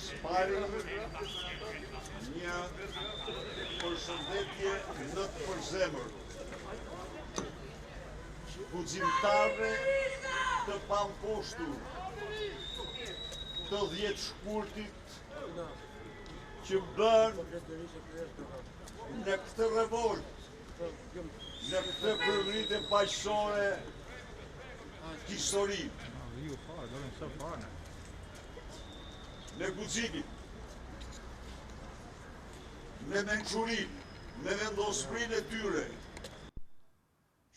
Spari një përshëndetje në të përzemër. Guximtarëve të pamposhtur të 10 shkurtit që bën në këtë revolt, në këtë përngritje paqësore historik. Me guximin, me mençurin, me vendosmërinë e tyre,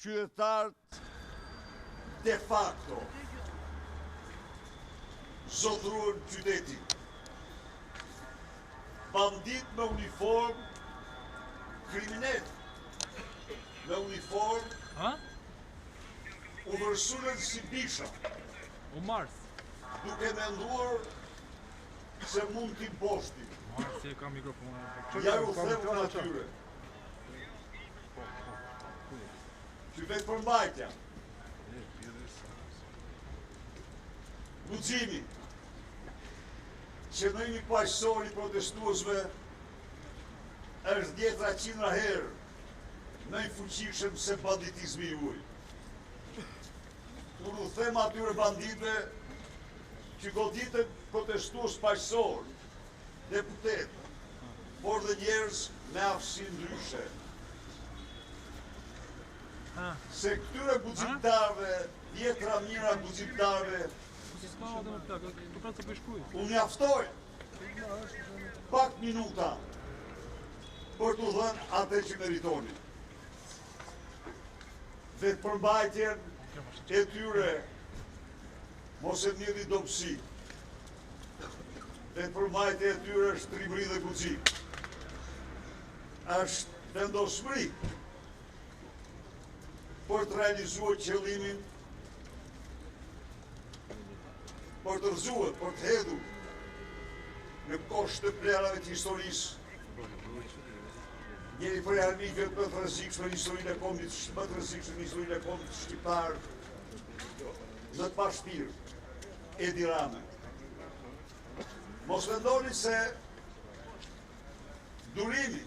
qytetarët de facto zotruan qytetin. Bandit me uniform, kriminal me uniform, u vërsulën si bisha, duke menduar se mund t'i poshti. Ja ju themë në atyre. Që vetë përmbajtja. Guximi, që në një paqësor i protestuesve është 10-100 herë në i fuqishëm se banditizmi juaj. Kur u them atyre banditëve që goditën protestues paqësor, deputet, por dhe njerëz me aftësi ndryshe. Se këtyre guximtarëve, 10 mijëra guximtarëve, unë mjaftoj pak minuta për t'u dhënë atë që meritoni. Vetë përmbajtjen e tyre mos e njëri dobësi. Vetë përmbajtja e tyre është trimëri dhe guxim. Është vendosmëri për të realizuar qëllimin, për të rëzuar, për të hedhur në kosht të plerave të historisë. Njëri për armikët më të rrezikshme në historinë e kombit, më të rrezikshme në historinë e kombit shqiptar, në të pashpirë, Edi Rama. Mos mendoni se durimi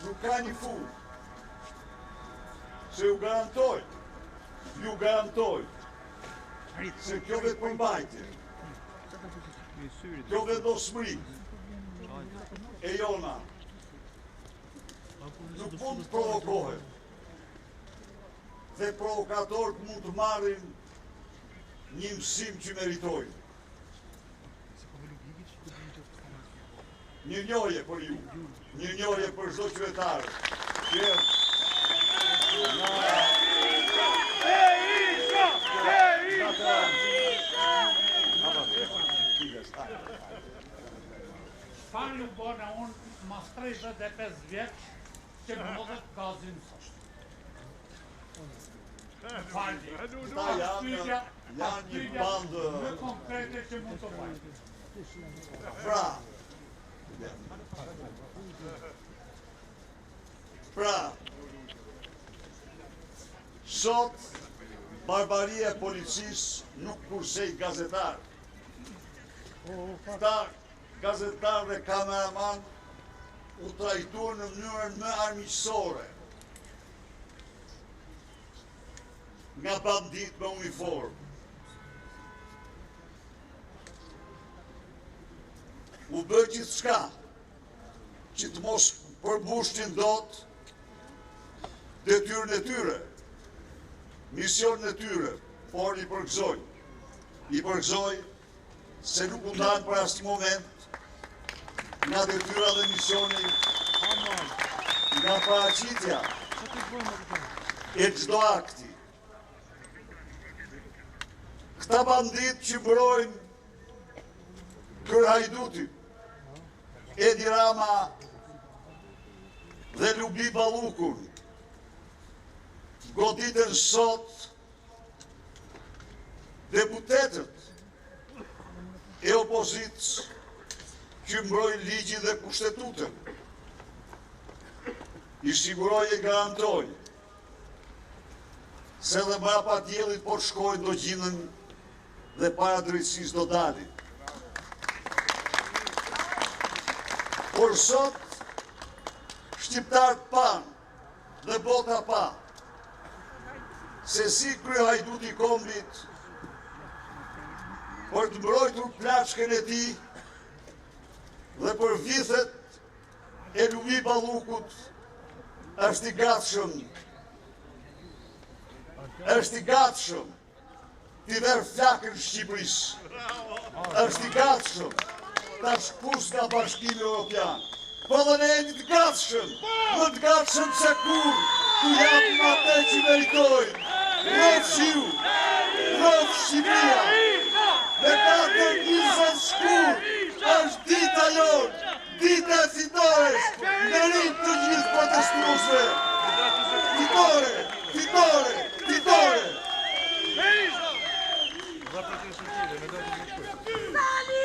nuk ka një fund, se ju garantoj se kjo vetë përmbajtje, kjo vendosmëri e jona nuk mund të provokohet dhe provokatorët mund të marrin një mësim që meritojnë. Një njohje për ju, një njohje për çdo qytetar. Shfarë ju bëna unë mas 35 vjeç që më modhet gazin sështë. Falli, janë një bandë më konkrete që mund të bajtë. Pra, sot barbaria e policisë nuk kursej gazetar. Këta gazetar dhe kameraman u trajtuar në mënyrën më armiqësore nga bandit me uniform. U bë gjithçka që të mos përmbushnin dot detyrën e tyre, misionin e tyre, por i përgëzoj se nuk u ndanë për asnjë moment nga detyra dhe misioni, nga paraqitja e çdo akti. Këta bandit që mbrojnë Kërhajdutin, Edi Rama dhe Lubi Ballukun, goditën sot deputetët e opozitës që mbrojnë ligjin dhe kushtetutën. I siguroj e garantoj se dhe mrapa diellit po shkojnë do gjinën dhe para drejtësisë do dalin. Por sot, shqiptarët panë dhe bota pa, se si krye Hajduti Kombit për të mbrojtur plaçkën e tij dhe për vithet e Lumi Ballukut është i gatshëm t'i verë flakën Shqipërisë. Është i gatshëm ta shkpus nga Bashkimi Evropian. Po dhe ne jemi të gatshëm, më të gatshëm se kur, ku japim atë që meritojnë. Rrofshiu, rrof Shqipëria, me 4-20 shkur, është dita jonë, dita e fitores, merit të gjithë protestuesve. Fitore, fitore, fitore! Dali,